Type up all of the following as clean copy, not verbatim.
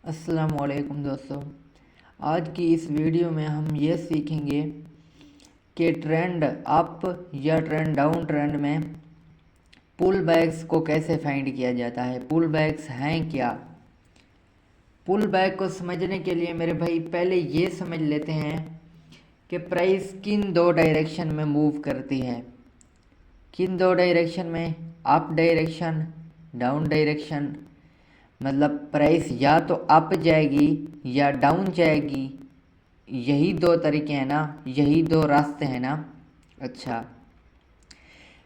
अस्सलामुअलैकुम दोस्तों। आज की इस वीडियो में हम ये सीखेंगे कि ट्रेंड अप या ट्रेंड डाउन ट्रेंड में पुल बैक्स को कैसे फाइंड किया जाता है। पुल बैक्स हैं क्या? पुल बैक को समझने के लिए मेरे भाई पहले ये समझ लेते हैं कि प्राइस किन दो डायरेक्शन में मूव करती है। किन दो डायरेक्शन में? Up direction, down direction. मतलब प्राइस या तो अप जाएगी या डाउन जाएगी। यही दो तरीके हैं ना, यही दो रास्ते हैं ना। अच्छा,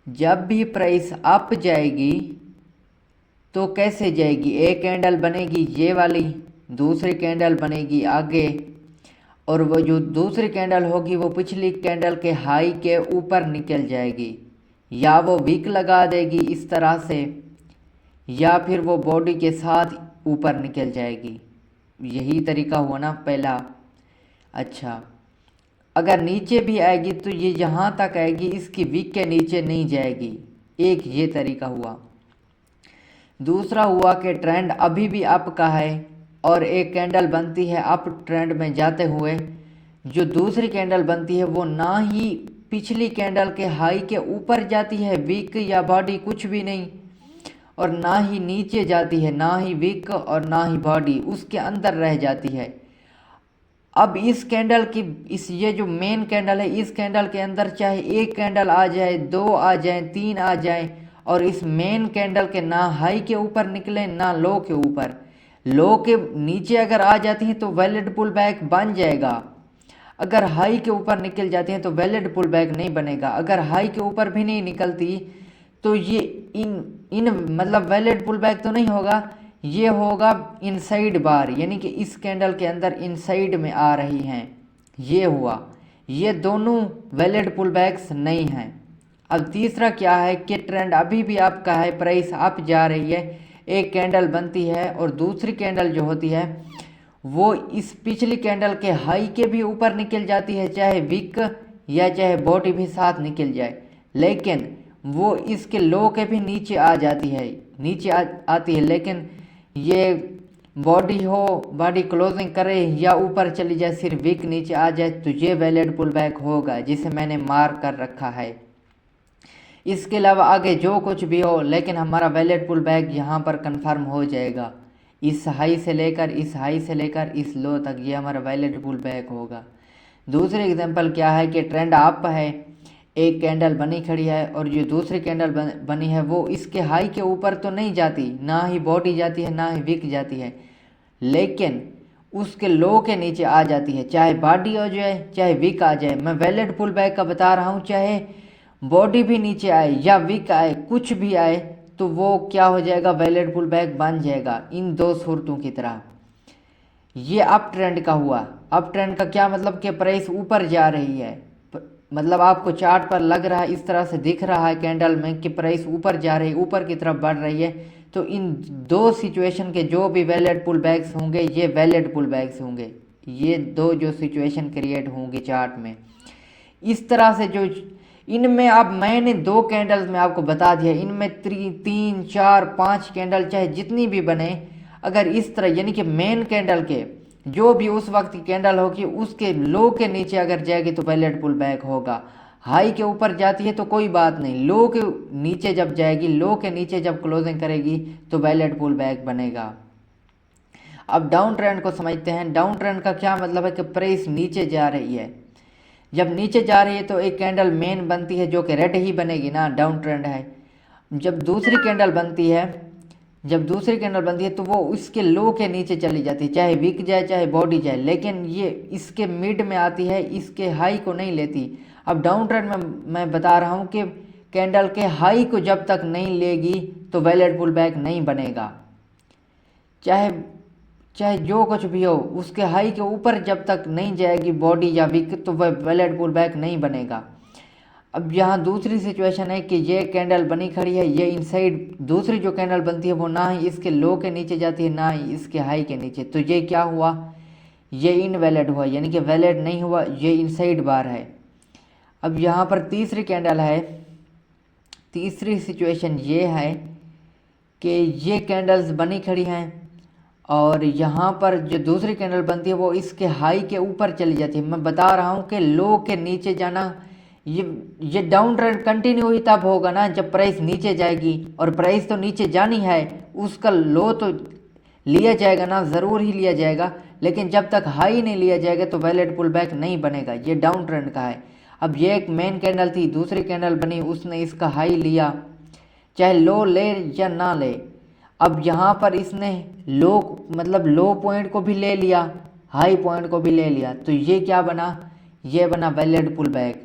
जब भी प्राइस अप जाएगी तो कैसे जाएगी? एक कैंडल बनेगी ये वाली, दूसरी कैंडल बनेगी आगे, और वो जो दूसरी कैंडल होगी वो पिछली कैंडल के हाई के ऊपर निकल जाएगी, या वो विक लगा देगी इस तरह से, या फिर वो बॉडी के साथ ऊपर निकल जाएगी। यही तरीका हुआ ना पहला। अच्छा, अगर नीचे भी आएगी तो ये यहाँ तक आएगी, इसकी विक के नीचे नहीं जाएगी। एक ये तरीका हुआ। दूसरा हुआ कि ट्रेंड अभी भी अप का है और एक कैंडल बनती है अप ट्रेंड में जाते हुए। जो दूसरी कैंडल बनती है वो ना ही पिछली कैंडल के हाई के ऊपर जाती है, विक या बॉडी कुछ भी नहीं, और ना ही नीचे जाती है, ना ही विक और ना ही बॉडी, उसके अंदर रह जाती है। अब इस कैंडल की ये जो मेन कैंडल है, इस कैंडल के अंदर चाहे एक कैंडल आ जाए, दो आ जाए, तीन आ जाए, और इस मेन कैंडल के ना हाई के ऊपर निकले ना लो के ऊपर, लो के नीचे अगर आ जाती हैं तो वैलिड पुल बैक बन जाएगा। अगर हाई के ऊपर निकल जाती हैं तो वैलिड पुल बैक नहीं बनेगा। अगर हाई के ऊपर भी नहीं निकलती तो ये इन इन मतलब वैलिड पुल बैक तो नहीं होगा, ये होगा इनसाइड बार, यानी कि इस कैंडल के अंदर इनसाइड में आ रही हैं। ये हुआ, ये दोनों वैलिड पुल बैक्स नहीं हैं। अब तीसरा क्या है कि ट्रेंड अभी भी आपका है, प्राइस अप जा रही है, एक कैंडल बनती है और दूसरी कैंडल जो होती है वो इस पिछली कैंडल के हाई के भी ऊपर निकल जाती है, चाहे विक या चाहे बॉडी भी साथ निकल जाए, लेकिन वो इसके लो के भी नीचे आ जाती है, नीचे आती है। लेकिन ये बॉडी हो, बॉडी क्लोजिंग करे या ऊपर चली जाए, सिर्फ विक नीचे आ जाए, तो ये वैलिड पुल बैक होगा, जिसे मैंने मार्क कर रखा है। इसके अलावा आगे जो कुछ भी हो, लेकिन हमारा वैलिड पुल बैक यहाँ पर कंफर्म हो जाएगा। इस हाई से लेकर इस हाई से लेकर इस लो तक ये हमारा वैलिड पुल बैक होगा। दूसरी एग्जांपल क्या है कि ट्रेंड अप है, एक कैंडल बनी खड़ी है और जो दूसरी कैंडल बनी है वो इसके हाई के ऊपर तो नहीं जाती, ना ही बॉडी जाती है ना ही विक जाती है, लेकिन उसके लो के नीचे आ जाती है, चाहे बॉडी हो जाए चाहे विक आ जाए। मैं वैलिड पुल बैक का बता रहा हूँ, चाहे बॉडी भी नीचे आए या विक आए, कुछ भी आए, तो वो क्या हो जाएगा? वैलिड पुल बैक बन जाएगा, इन दो सूरतों की तरह। ये अप ट्रेंड का हुआ। अप ट्रेंड का क्या मतलब कि प्राइस ऊपर जा रही है, मतलब आपको चार्ट पर लग रहा है, इस तरह से दिख रहा है कैंडल में कि प्राइस ऊपर जा रही है, ऊपर की तरफ बढ़ रही है। तो इन दो सिचुएशन के जो भी वैलिड पुल बैक्स होंगे ये वैलिड पुल बैक्स होंगे। ये दो जो सिचुएशन क्रिएट होंगे चार्ट में, इस तरह से जो इनमें अब मैंने दो कैंडल्स में आपको बता दिया, इनमें तीन चार पांच कैंडल चाहे जितनी भी बने, अगर इस तरह यानी कि मेन कैंडल के जो भी उस वक्त की कैंडल होगी उसके लो के नीचे अगर जाएगी तो वैलिड पुल बैक होगा। हाई के ऊपर जाती है तो कोई बात नहीं, लो के नीचे जब जाएगी, लो के नीचे जब क्लोजिंग करेगी तो वैलिड पुल बैक बनेगा। अब डाउन ट्रेंड को समझते हैं। डाउन ट्रेंड का क्या मतलब है कि प्राइस नीचे जा रही है। जब नीचे जा रही है तो एक कैंडल मेन बनती है जो कि रेड ही बनेगी ना, डाउन ट्रेंड है। जब दूसरी कैंडल बनती है, जब दूसरी कैंडल बनती है तो वो इसके लो के नीचे चली जाती है, चाहे विक जाए चाहे बॉडी जाए, लेकिन ये इसके मिड में आती है, इसके हाई को नहीं लेती। अब डाउन ट्रेंड में मैं बता रहा हूँ कि कैंडल के हाई को जब तक नहीं लेगी तो वैलिड पुल बैक नहीं बनेगा। चाहे चाहे जो कुछ भी हो, उसके हाई के ऊपर जब तक नहीं जाएगी बॉडी या विक तो वह वैलिड पुल बैक नहीं बनेगा। अब यहाँ दूसरी सिचुएशन है कि ये कैंडल बनी खड़ी है, ये इनसाइड दूसरी जो कैंडल बनती है वो ना ही इसके लो के नीचे जाती है ना ही इसके हाई के नीचे, तो ये क्या हुआ? ये इनवैलिड हुआ, यानी कि वैलिड नहीं हुआ, ये इनसाइड बार है। अब यहाँ पर तीसरी कैंडल है, तीसरी सिचुएशन ये है कि ये कैंडल्स बनी खड़ी हैं और यहाँ पर जो दूसरी कैंडल बनती है वो इसके हाई के ऊपर चली जाती है। मैं बता रहा हूँ कि लो के नीचे जाना, ये डाउन ट्रेंड कंटिन्यू ही तब होगा ना जब प्राइस नीचे जाएगी, और प्राइस तो नीचे जानी है, उसका लो तो लिया जाएगा ना, ज़रूर ही लिया जाएगा। लेकिन जब तक हाई नहीं लिया जाएगा तो वैलिड पुल बैक नहीं बनेगा। ये डाउन ट्रेंड का है। अब ये एक मेन कैंडल थी, दूसरी कैंडल बनी, उसने इसका हाई लिया, चाहे लो ले या ना ले। अब यहाँ पर इसने लो मतलब लो पॉइंट को भी ले लिया, हाई पॉइंट को भी ले लिया, तो ये क्या बना, ये बना वैलिड पुल बैक।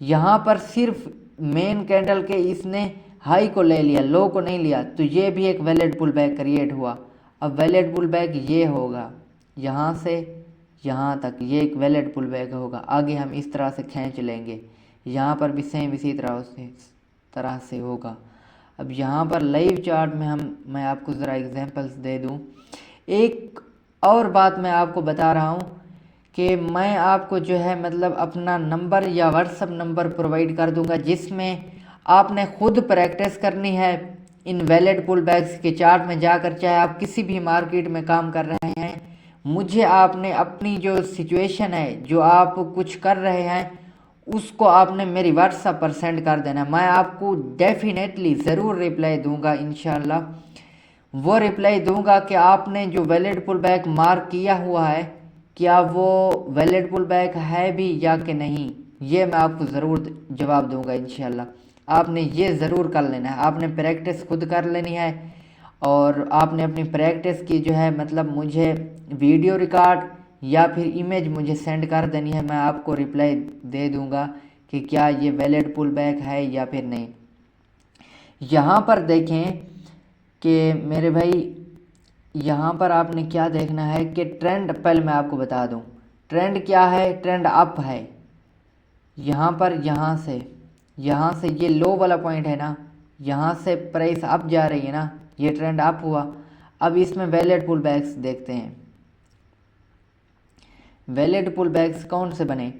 यहाँ पर सिर्फ मेन कैंडल के इसने हाई को ले लिया, लो को नहीं लिया, तो ये भी एक वैलिड पुल बैक क्रिएट हुआ। अब वैलिड पुल बैक ये होगा यहाँ से यहाँ तक, ये एक वैलिड पुल बैक होगा। आगे हम इस तरह से खींच लेंगे, यहाँ पर भी सेम इसी तरह से होगा। अब यहाँ पर लाइव चार्ट में मैं आपको ज़रा एग्जांपल्स दे दूँ। एक और बात मैं आपको बता रहा हूँ कि मैं आपको जो है मतलब अपना नंबर या व्हाट्सअप नंबर प्रोवाइड कर दूंगा, जिसमें आपने खुद प्रैक्टिस करनी है इन वैलिड पुल बैक्स के चार्ट में जाकर। चाहे आप किसी भी मार्केट में काम कर रहे हैं, मुझे आपने अपनी जो सिचुएशन है, जो आप कुछ कर रहे हैं, उसको आपने मेरी व्हाट्सएप पर सेंड कर देना। मैं आपको डेफिनेटली ज़रूर रिप्लाई दूंगा, इंशाल्लाह वो रिप्लाई दूंगा कि आपने जो वैलिड पुल बैक मार्क किया हुआ है, क्या वो वैलिड पुल बैक है भी या कि नहीं, ये मैं आपको ज़रूर जवाब दूंगा इंशाल्लाह। आपने ये ज़रूर कर लेना है, आपने प्रैक्टिस खुद कर लेनी है, और आपने अपनी प्रैक्टिस की जो है मतलब मुझे वीडियो रिकॉर्ड या फिर इमेज मुझे सेंड कर देनी है। मैं आपको रिप्लाई दे दूंगा कि क्या ये वैलिड पुल बैक है या फिर नहीं। यहाँ पर देखें कि मेरे भाई, यहाँ पर आपने क्या देखना है कि ट्रेंड, पहले मैं आपको बता दूं ट्रेंड क्या है। ट्रेंड अप है। यहाँ पर यहाँ से ये लो वाला पॉइंट है ना, यहाँ से प्राइस अप जा रही है ना, ये ट्रेंड अप हुआ। अब इसमें वैलिड पुल बैक्स देखते हैं। वैलिड पुल बैक्स कौन से बने,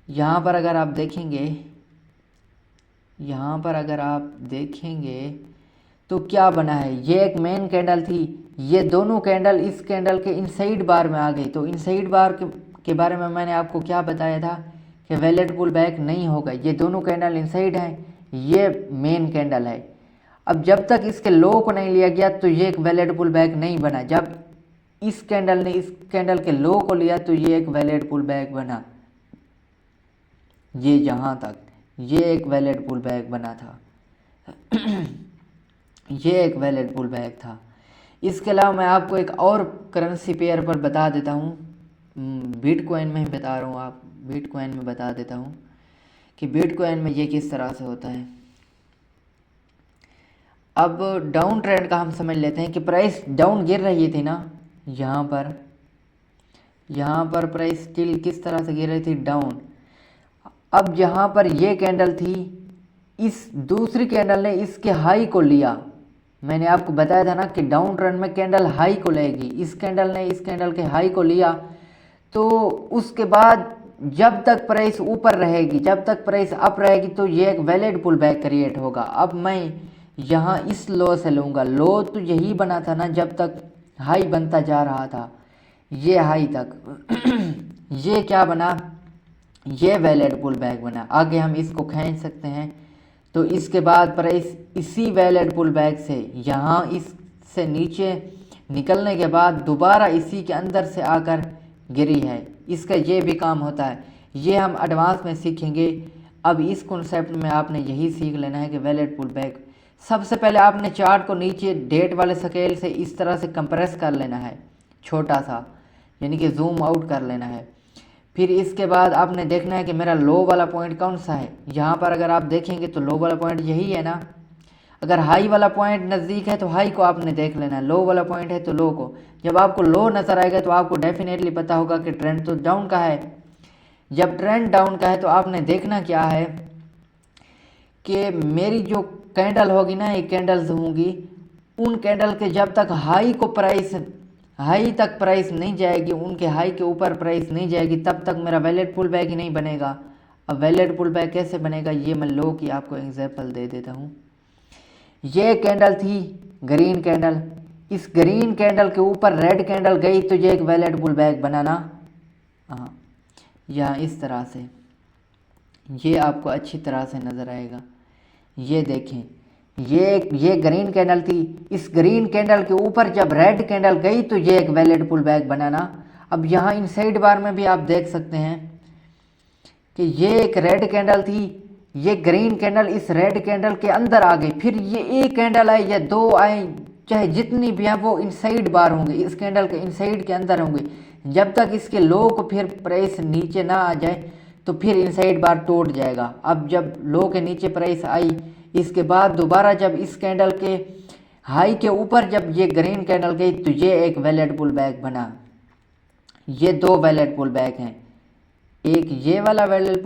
यहाँ पर अगर आप देखेंगे, यहाँ पर अगर आप देखेंगे तो क्या बना है, ये एक मेन कैंडल थी, ये दोनों कैंडल इस कैंडल के इनसाइड बार में आ गई। तो इनसाइड बार के बारे में मैंने आपको क्या बताया था कि वैलिड पुल बैक नहीं होगा। ये दोनों कैंडल इनसाइड हैं, ये मेन कैंडल है। अब जब तक इसके लो को नहीं लिया गया तो ये एक वैलिड पुल बैक नहीं बना। जब इस कैंडल ने इस कैंडल के लो को लिया तो ये एक वैलिड पुल बैक बना। ये यहाँ तक ये एक वैलिड पुल बैक बना था। ये एक वैलिड पुल बैक था। इसके अलावा मैं आपको एक और करेंसी पेयर पर बता देता हूँ, बिटकॉइन में ही बता रहा हूँ, आप बिटकॉइन में बता देता हूँ कि बिटकॉइन में ये किस तरह से होता है। अब डाउन ट्रेंड का हम समझ लेते हैं कि प्राइस डाउन गिर रही थी ना, यहाँ पर प्राइस स्टिल किस तरह से गिर रही थी, डाउन। अब यहाँ पर ये कैंडल थी, इस दूसरी कैंडल ने इसके हाई को लिया। मैंने आपको बताया था ना कि डाउन ट्रेंड में कैंडल हाई को लेगी। इस कैंडल ने इस कैंडल के हाई को लिया, तो उसके बाद जब तक प्राइस ऊपर रहेगी, जब तक प्राइस अप रहेगी, तो ये एक वैलिड पुल बैक क्रिएट होगा। अब मैं यहाँ इस लो से लूँगा, लो तो यही बना था ना जब तक हाई बनता जा रहा था, ये हाई तक। ये क्या बना, ये वैलिड पुल बैक बना। आगे हम इसको खींच सकते हैं, तो इसके बाद प्राइस इसी वैलिड पुल बैक से यहाँ इससे नीचे निकलने के बाद दोबारा इसी के अंदर से आकर गिरी है। इसका ये भी काम होता है, ये हम एडवांस में सीखेंगे। अब इस कॉन्सेप्ट में आपने यही सीख लेना है कि वैलिड पुल बैक, सबसे पहले आपने चार्ट को नीचे डेट वाले स्केल से इस तरह से कंप्रेस कर लेना है, छोटा सा, यानी कि जूम आउट कर लेना है। फिर इसके बाद आपने देखना है कि मेरा लो वाला पॉइंट कौन सा है। यहाँ पर अगर आप देखेंगे तो लो वाला पॉइंट यही है ना। अगर हाई वाला पॉइंट नज़दीक है तो हाई को आपने देख लेना है, लो वाला पॉइंट है तो लो को। जब आपको लो नज़र आएगा तो आपको डेफिनेटली पता होगा कि ट्रेंड तो डाउन का है। जब ट्रेंड डाउन का है तो आपने देखना क्या है कि मेरी जो कैंडल होगी ना, ये कैंडल्स होंगी, उन कैंडल के जब तक हाई तक प्राइस नहीं जाएगी, उनके हाई के ऊपर प्राइस नहीं जाएगी, तब तक मेरा वैलिड पुल बैक ही नहीं बनेगा। अब वैलिड पुल बैक कैसे बनेगा, ये मैं लो की आपको एग्जांपल दे देता हूँ। ये कैंडल थी ग्रीन कैंडल, इस ग्रीन कैंडल के ऊपर रेड कैंडल गई तो ये एक वैलिड पुल बैक बनाना। हाँ, यहाँ इस तरह से ये आपको अच्छी तरह से नज़र आएगा। ये देखें, ये ग्रीन कैंडल थी, इस ग्रीन कैंडल के ऊपर जब रेड कैंडल गई तो ये एक वैलिड पुल बैक बनाना। अब यहाँ इनसाइड बार में भी आप देख सकते हैं कि ये एक रेड कैंडल थी, ये ग्रीन कैंडल इस रेड कैंडल के अंदर आ गई, फिर ये एक कैंडल आई या दो आए, चाहे जितनी भी हैं वो इनसाइड बार होंगे, इस कैंडल के इनसाइड के अंदर होंगे। जब तक इसके लो को फिर प्राइस नीचे ना आ जाए तो फिर इनसाइड बार टूट जाएगा। अब जब लो के नीचे प्राइस आई, इसके बाद दोबारा जब इस कैंडल के हाई के ऊपर जब ये ग्रीन कैंडल गई तो ये एक वैलिड पुल बैक बना। ये दो वैलिड पुल बैक हैं, एक ये वाला वैलिड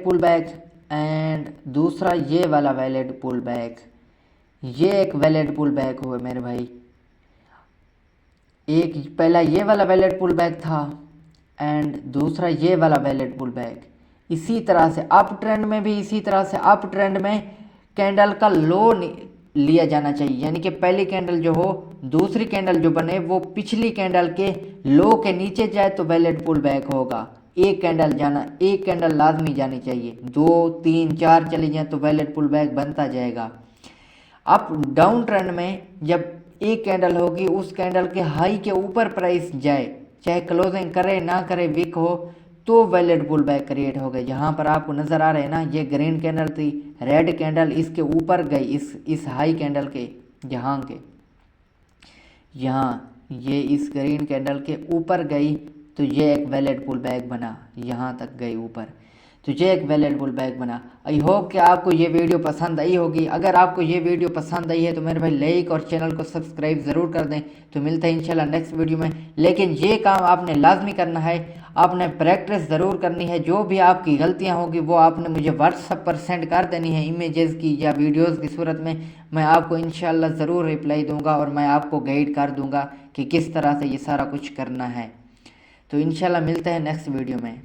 पुल बैक एंड दूसरा ये वाला वैलिड पुल बैक। ये एक वैलिड पुल बैक हुआ मेरे भाई। एक पहला ये वाला वैलिड पुल बैक था एंड दूसरा ये वाला वैलिड पुल बैक। इसी तरह से अप ट्रेंड में भी इसी तरह से अप ट्रेंड में कैंडल का लो लिया जाना चाहिए, यानी कि पहली कैंडल जो हो, दूसरी कैंडल जो बने वो पिछली कैंडल के लो के नीचे जाए तो वैलिड पुल बैक होगा। एक कैंडल लाजमी जानी चाहिए, 2 3 4 चली जाए तो वैलिड पुल बैक बनता जाएगा। अप डाउन ट्रेंड में जब एक कैंडल होगी, उस कैंडल के हाई के ऊपर प्राइस जाए, चाहे क्लोजिंग करे ना करे, विक हो, तो वैलिड पुल बैक क्रिएट हो गए। यहाँ पर आपको नज़र आ रहे हैं ना, ये ग्रीन कैंडल थी, रेड कैंडल इसके ऊपर गई, इस हाई कैंडल के यहाँ ये इस ग्रीन कैंडल के ऊपर गई तो ये एक वैलिड पुल बैक बना, यहाँ तक गई ऊपर तो ये एक वैलिड पुल बैक बना। आई होप कि आपको ये वीडियो पसंद आई होगी। अगर आपको ये वीडियो पसंद आई है तो मेरे भाई लाइक और चैनल को सब्सक्राइब ज़रूर कर दें। तो मिलते हैं इंशाल्लाह नेक्स्ट वीडियो में। लेकिन ये काम आपने लाजमी करना है, आपने प्रैक्टिस ज़रूर करनी है। जो भी आपकी गलतियाँ होगी वो आपने मुझे व्हाट्सएप पर सेंड कर देनी है, इमेजेस की या वीडियोज़ की सूरत में। मैं आपको इंशाल्लाह ज़रूर रिप्लाई दूँगा और मैं आपको गाइड कर दूँगा कि किस तरह से ये सारा कुछ करना है। तो इंशाल्लाह मिलते हैं नेक्स्ट वीडियो में।